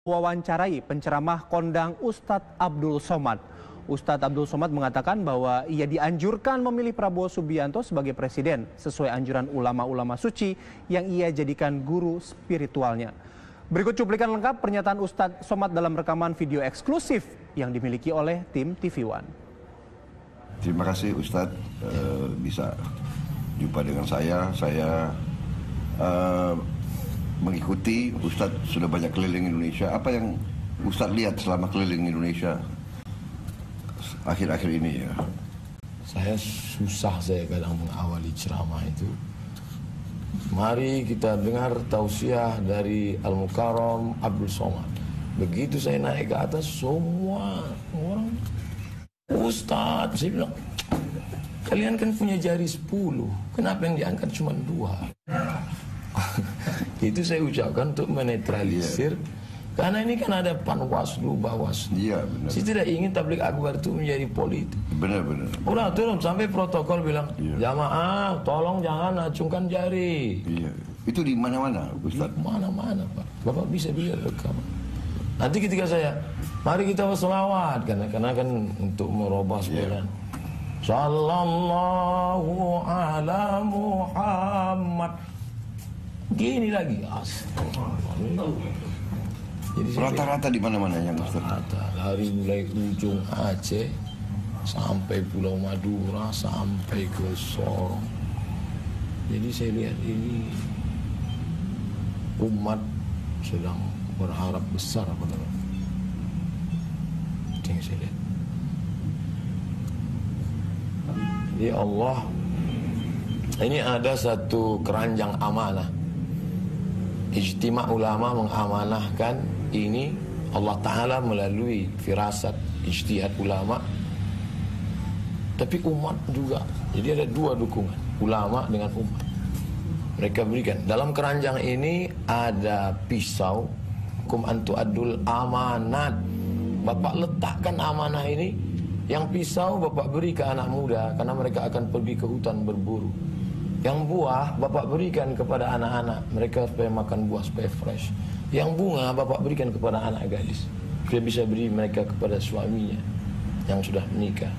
Wawancarai penceramah kondang Ustadz Abdul Somad. Ustadz Abdul Somad mengatakan bahwa ia dianjurkan memilih Prabowo Subianto sebagai presiden sesuai anjuran ulama-ulama suci yang ia jadikan guru spiritualnya. Berikut cuplikan lengkap pernyataan Ustadz Somad dalam rekaman video eksklusif yang dimiliki oleh tim TV One. Terima kasih Ustadz bisa jumpa dengan saya. Mengikuti Ustadz sudah banyak keliling Indonesia. Apa yang Ustadz lihat selama keliling Indonesia akhir-akhir ini ya? Saya kadang mengawali ceramah itu. Mari kita dengar tausiah dari Al-Mukarram Abdul Somad. Begitu saya naik ke atas, semua orang, Ustadz, saya bilang, kalian kan punya jari 10, kenapa yang diangkat cuma 2? Itu saya ucapkan untuk menetralisir, karena ini kan ada Panwaslu, Bawaslu. Iya, benar. Saya tidak ingin tablik akbar itu menjadi politik. Benar. Udah turun sampai protokol bilang, jamaah tolong jangan acungkan jari. Iya, itu di mana-mana, Ustaz. Di mana-mana, Pak. Bapak bisa lihat rekaman. Nanti ketika saya, mari kita berselawat, karena kan untuk merubah sepeda. Sallallahu ala Muhammad. Gini lagi, astagfirullah. Rata-rata di mana-mana yang Ustaz? Rata, dari mulai ujung Aceh sampai Pulau Madura sampai ke Sorong. Jadi saya lihat ini umat sedang berharap besar pada itu yang saya lihat. Ya Allah, ini ada satu keranjang amanah. Ijtima' ulama mengamanahkan ini Allah Ta'ala melalui firasat ijtihad ulama, tapi umat juga. Jadi ada dua dukungan, ulama dengan umat. Mereka berikan dalam keranjang ini ada pisau, kum antu adul amanat. Bapak letakkan amanah ini, yang pisau Bapak beri ke anak muda karena mereka akan pergi ke hutan berburu. Yang buah Bapak berikan kepada anak-anak, mereka supaya makan buah supaya fresh. Yang bunga Bapak berikan kepada anak gadis, supaya bisa beri mereka kepada suaminya yang sudah menikah.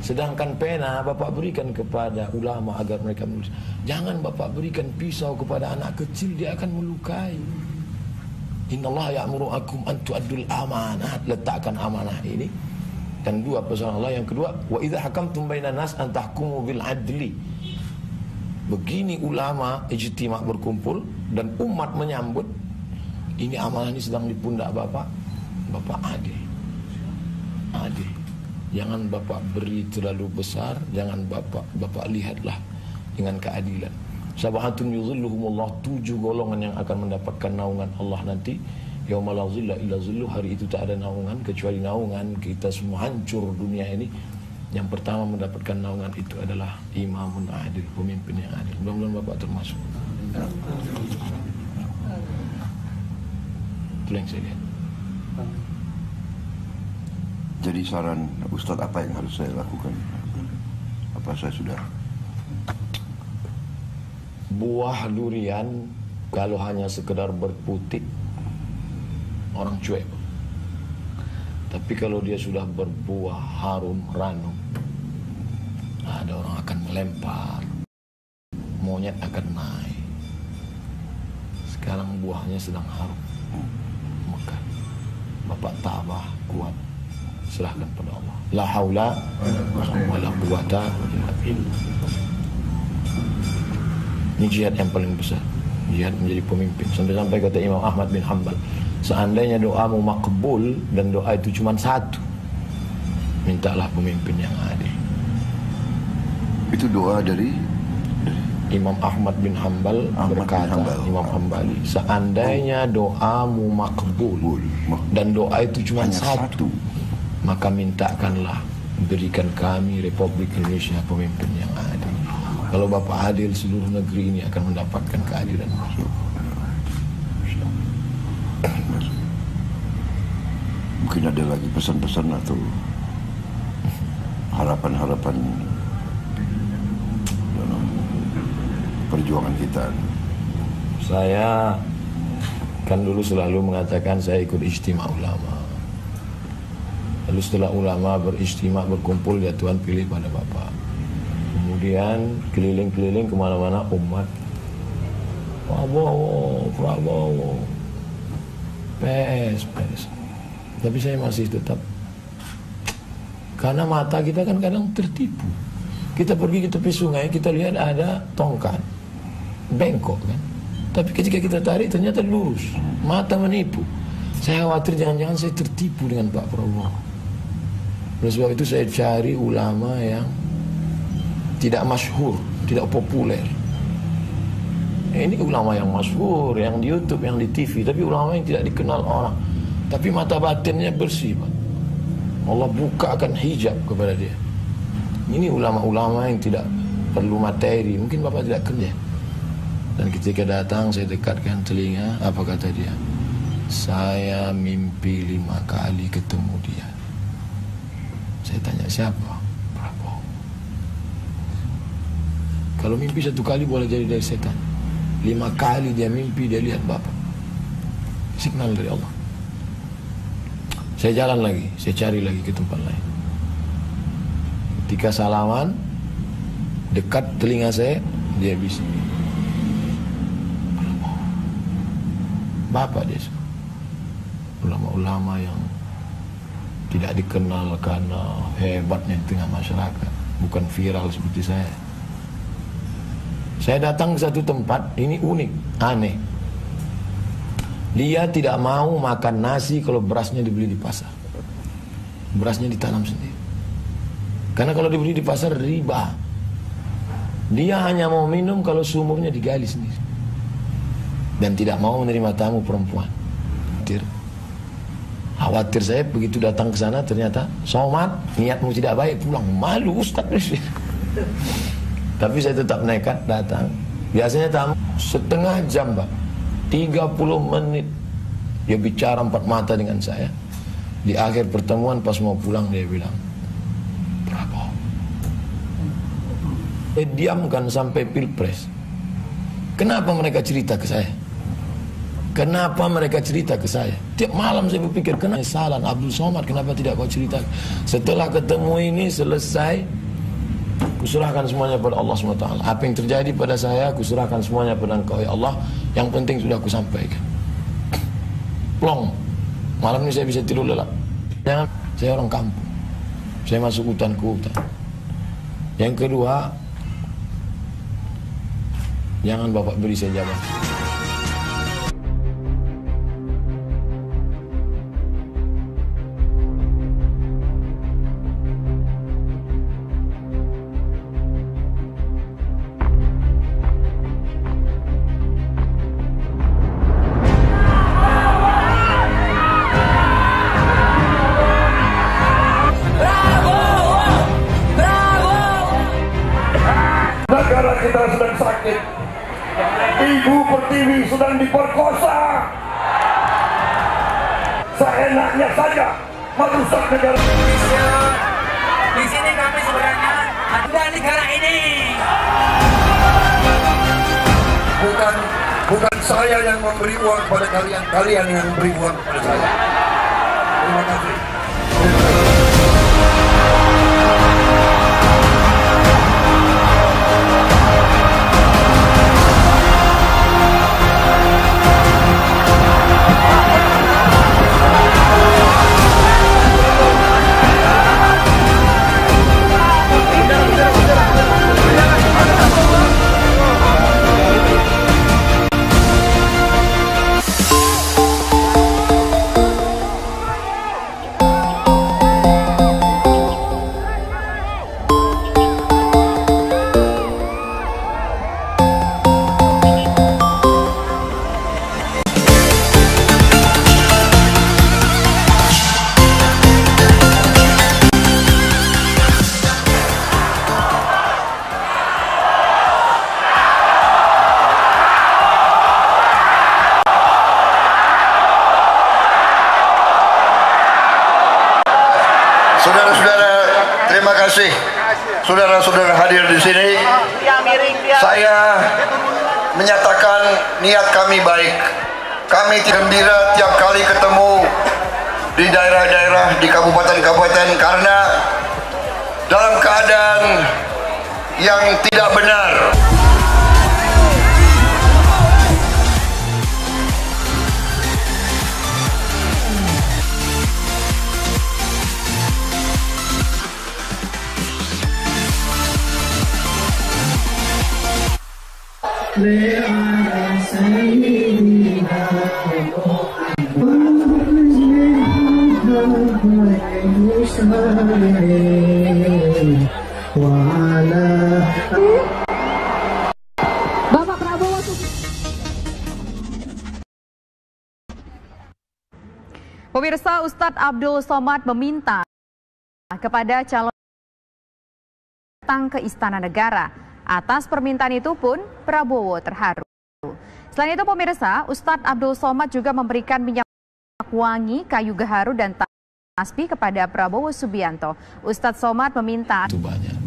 Sedangkan pena Bapak berikan kepada ulama agar mereka menulis. Jangan Bapak berikan pisau kepada anak kecil, dia akan melukai. Innallaha ya'murukum an tu'addul amanat. Letakkan amanah ini. Dan dua pesan Allah. Yang kedua, wa idza hakamtum bainan nas an tahkumu bil adli. Begini ulama ijtima' berkumpul dan umat menyambut. Ini amanah ini sedang di pundak Bapak. Bapak adil. Jangan Bapak beri terlalu besar, jangan Bapak lihatlah dengan keadilan. Sabahatun yuzilluhumullah, 7 golongan yang akan mendapatkan naungan Allah nanti. Yauma la zilla illa zilluh, hari itu tak ada naungan kecuali naungan kita semua hancur dunia ini. Yang pertama mendapatkan naungan itu adalah imamun adil, pemimpin yang adil. Mudah-mudahan Bapak termasuk. Itu yang saya lihat. Jadi saran Ustadz apa yang harus saya lakukan? Apa saya sudah? Buah durian kalau hanya sekedar berputik, orang cuek. Tapi kalau dia sudah berbuah harum, ranum, ada orang akan melempar, monyet akan naik. Sekarang buahnya sedang harum, mekar. Bapak tabah, kuat, serahkan pada Allah. La haula wala quwata illa billah. Ini jihad yang paling besar, jihad menjadi pemimpin. Sampai-sampai kata Imam Ahmad bin Hanbal, seandainya doamu makbul dan doa itu cuma satu, mintalah pemimpin yang adil. Itu doa dari Imam Ahmad bin Hanbal berkata, Imam Hanbali, seandainya doamu makbul dan doa itu cuma satu, maka mintakanlah berikan kami Republik Indonesia pemimpin yang adil. Kalau Bapak adil, seluruh negeri ini akan mendapatkan keadilan. Mungkin ada lagi pesan-pesan atau harapan-harapan dalam perjuangan kita. Saya kan dulu selalu mengatakan saya ikut ijtima ulama. Lalu setelah ulama berijtima berkumpul, ya Tuhan pilih pada Bapak. Kemudian keliling-keliling kemana-mana umat, Prabowo, PS. Tapi saya masih tetap, karena mata kita kan kadang tertipu. Kita pergi ke tepi sungai, kita lihat ada tongkat, bengkok kan. Tapi ketika kita tarik ternyata lurus. Mata menipu. Saya khawatir jangan-jangan saya tertipu dengan Pak Prabowo. Oleh sebab itu saya cari ulama yang tidak masyhur, tidak populer. Ini ulama yang masyhur, yang di YouTube, yang di TV, tapi ulama yang tidak dikenal orang. Tapi mata batinnya bersih, Pak. Allah bukakan hijab kepada dia. Ini ulama-ulama yang tidak perlu materi. Mungkin Bapak tidak kenal. Dan ketika datang saya dekatkan telinga, apa kata dia? Saya mimpi 5 kali ketemu dia. Saya tanya, siapa? Prabowo. Kalau mimpi 1 kali boleh jadi dari setan. 5 kali dia mimpi, dia lihat Bapak. Signal dari Allah. Saya jalan lagi, saya cari lagi ke tempat lain. Ketika salaman, dekat telinga saya, dia bisik. Bapak dia, ulama-ulama yang tidak dikenal karena hebatnya di tengah masyarakat, bukan viral seperti saya. Saya datang ke satu tempat, ini unik, aneh. Dia tidak mau makan nasi kalau berasnya dibeli di pasar. Berasnya ditanam sendiri. Karena kalau dibeli di pasar riba. Dia hanya mau minum kalau sumurnya digali sendiri. Dan tidak mau menerima tamu perempuan. Khawatir saya begitu datang ke sana ternyata somat, niatmu tidak baik, pulang malu Ustaz. Tapi saya tetap nekat datang. Biasanya tamu setengah jam, Pak, 30 menit dia bicara 4 mata dengan saya. Di akhir pertemuan pas mau pulang dia bilang, Prabowo. Diamkan sampai pilpres. Kenapa mereka cerita ke saya? Kenapa mereka cerita ke saya? Tiap malam saya berpikir, kenapa Salan Abdul Somad, kenapa tidak kau cerita? Setelah ketemu ini selesai, kuserahkan semuanya pada Allah SWT. Apa yang terjadi pada saya, kuserahkan semuanya pada Engkau ya Allah. Yang penting sudah aku sampaikan. Plong. Malam ini saya bisa tidur lelap. Jangan, saya orang kampung. Saya masuk hutan ke hutan. Yang kedua, jangan Bapak beri saya jabatan. Negara kita sedang sakit. Ibu Pertiwi sedang diperkosa. Seenaknya saja merusak negara. Di sini kami sebenarnya ada negara ini. Bukan saya yang memberi uang pada kalian, kalian yang memberi uang pada saya. Terima kasih. Saudara-saudara, terima kasih. Saudara-saudara hadir di sini. Saya menyatakan niat kami baik. Kami gembira tiap kali ketemu di daerah-daerah, di kabupaten-kabupaten, karena dalam keadaan yang tidak benar. Bapak Prabowo. Pemirsa, Ustadz Abdul Somad meminta kepada calon datang ke Istana Negara. Atas permintaan itu pun Prabowo terharu. Selain itu pemirsa, Ustadz Abdul Somad juga memberikan minyak wangi, kayu gaharu dan tasbih kepada Prabowo Subianto. Ustadz Somad meminta itu banyak.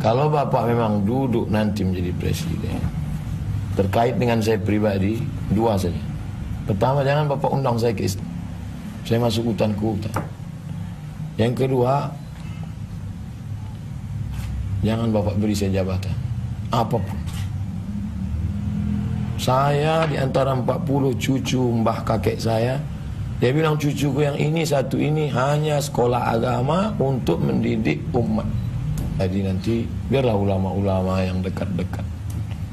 Kalau Bapak memang duduk nanti menjadi presiden, terkait dengan saya pribadi, dua saja. Pertama, jangan Bapak undang saya ke istana. Saya masuk hutan ke hutan. Yang kedua, jangan Bapak beri saya jabatan apapun. Saya di antara 40 cucu mbah kakek saya, dia bilang cucuku yang ini satu ini hanya sekolah agama untuk mendidik umat. Jadi nanti biarlah ulama-ulama yang dekat-dekat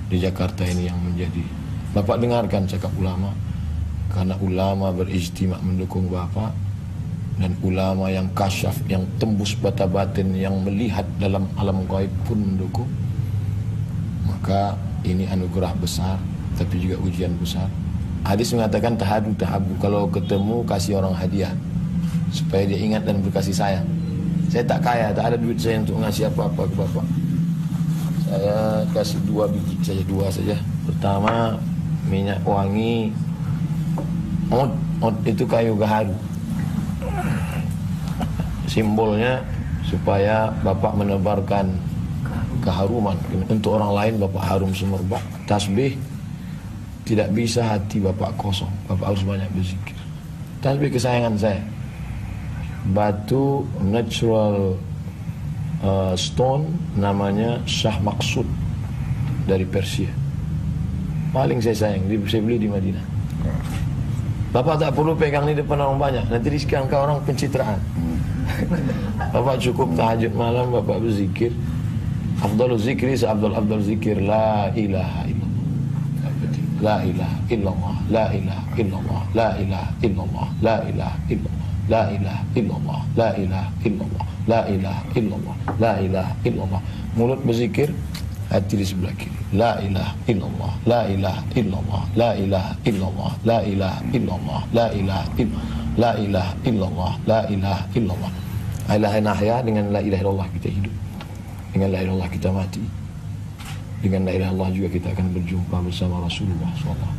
di Jakarta ini yang menjadi. Bapak dengarkan cakap ulama, karena ulama berijtima mendukung Bapak, dan ulama yang kasyaf, yang tembus bata batin, yang melihat dalam alam gaib pun mendukung. Maka ini anugerah besar, tapi juga ujian besar. Hadis mengatakan tahadu tahabu, kalau ketemu kasih orang hadiah supaya dia ingat dan berkasih sayang. Saya tak kaya, tak ada duit saya untuk ngasih apa-apa ke Bapak. Saya kasih 2 biji saja, 2 saja. Pertama, minyak wangi, itu kayu gaharu. Simbolnya supaya Bapak menebarkan keharuman. Untuk orang lain Bapak harum semerbak. Tasbih, tidak bisa hati Bapak kosong. Bapak harus banyak berzikir. Tasbih kesayangan saya, batu natural stone, namanya Shah Maksud dari Persia. Paling saya sayang, saya beli di Madinah. Bapak tak perlu pegang ini depan orang banyak, nanti disikan ke orang pencitraan. Bapak cukup tahajud malam, Bapak berzikir. Afdalul zikri seabdal zikir, la ilaha illallah, la ilaha illallah, la ilaha illallah, la ilaha illallah, la ilaha illallah, la ilaha illallah, la ilaha illallah, la ilaha illallah, la ilaha illallah. Mulut berzikir, hati di sebelah kiri. La ilaha illallah, la ilaha illallah, la ilaha illallah, la ilaha illallah, la ilaha illallah, la ilaha illallah, la ilaha illallah. La ilaha nahya, dengan la ilaha illallah kita hidup. Dengan la ilaha illallah kita mati. Dengan la ilaha illallah juga kita akan berjumpa bersama Rasulullah SAW.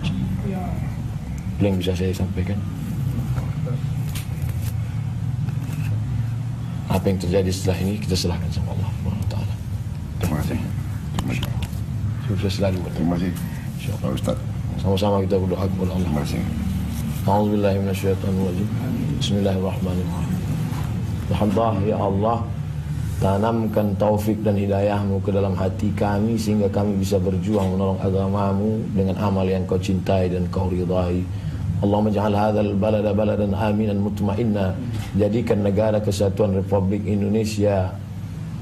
Itu yang bisa saya sampaikan. Apa yang terjadi setelah ini kita serahkan sama Allah SWT. Terima kasih. Terima kasih. Sukses selalu. Terima kasih. Pak Ustaz. Sama-sama kita berdoa kepada Allah. Terima kasih. A'udzubillahi minasyaitonirrajim. Bismillahirrahmanirrahim. Alhamdulillah, ya Allah, tanamkan taufik dan hidayahmu ke dalam hati kami sehingga kami bisa berjuang menolong agamamu dengan amal yang kau cintai dan kau ridai. Allahumma ja'al hadzal balada baladan aminan mutmainna. Jadikan negara kesatuan Republik Indonesia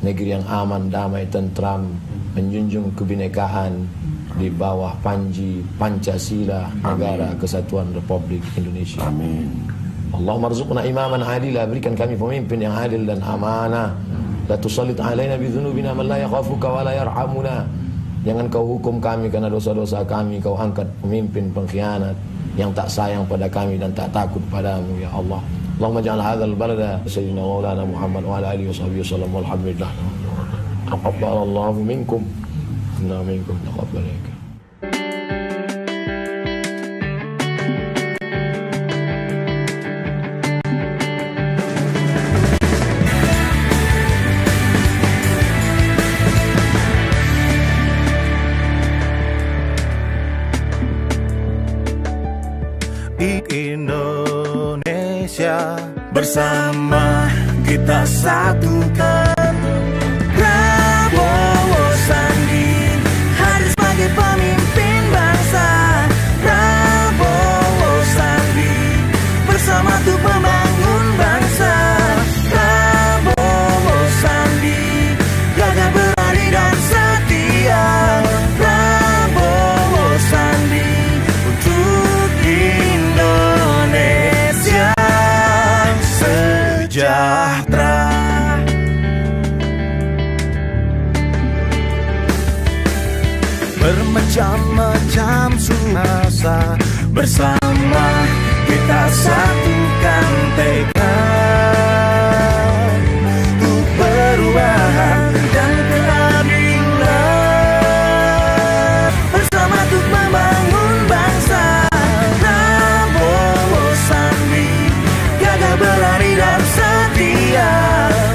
negeri yang aman, damai, tentram, menjunjung kebinekaan di bawah panji Pancasila, negara kesatuan Republik Indonesia. Amin. Allahumma rzuqna imaman adila, berikan kami pemimpin yang adil dan amanah. La tusallit alaina bi dzunubina man la yakhafuka wa la yarhamuna. Jangan kau hukum kami karena dosa-dosa kami, kau angkat pemimpin pengkhianat yang tak sayang pada kami dan tak takut padamu, ya Allah. Allahumma ja'al hadzal balada sayyidina maulana Muhammad wa ala alihi washabihi wasallam walhamdulillah. Taqabbalallahu minkum inna minkum taqabbalaka. bangsa. Bersama kita satukan. Prabowo Sandi hadir sebagai pemimpin bangsa. Prabowo Sandi bersama untuk membangun bangsa. Prabowo Sandi gagah berani dan setia. Prabowo Sandi untuk Indonesia sejahtera. Bermacam-macam suasa, bersama kita satukan tekad untuk perubahan dan keadilan. Bersama untuk membangun bangsa. Prabowo Sandi gagah berani dan setia.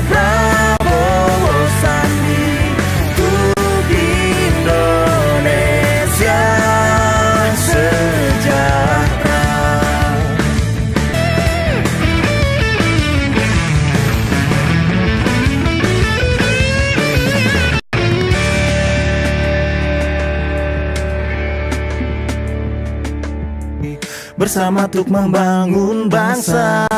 Prabowo Sandi untuk Indonesia sejahtera. Bersama untuk membangun bangsa.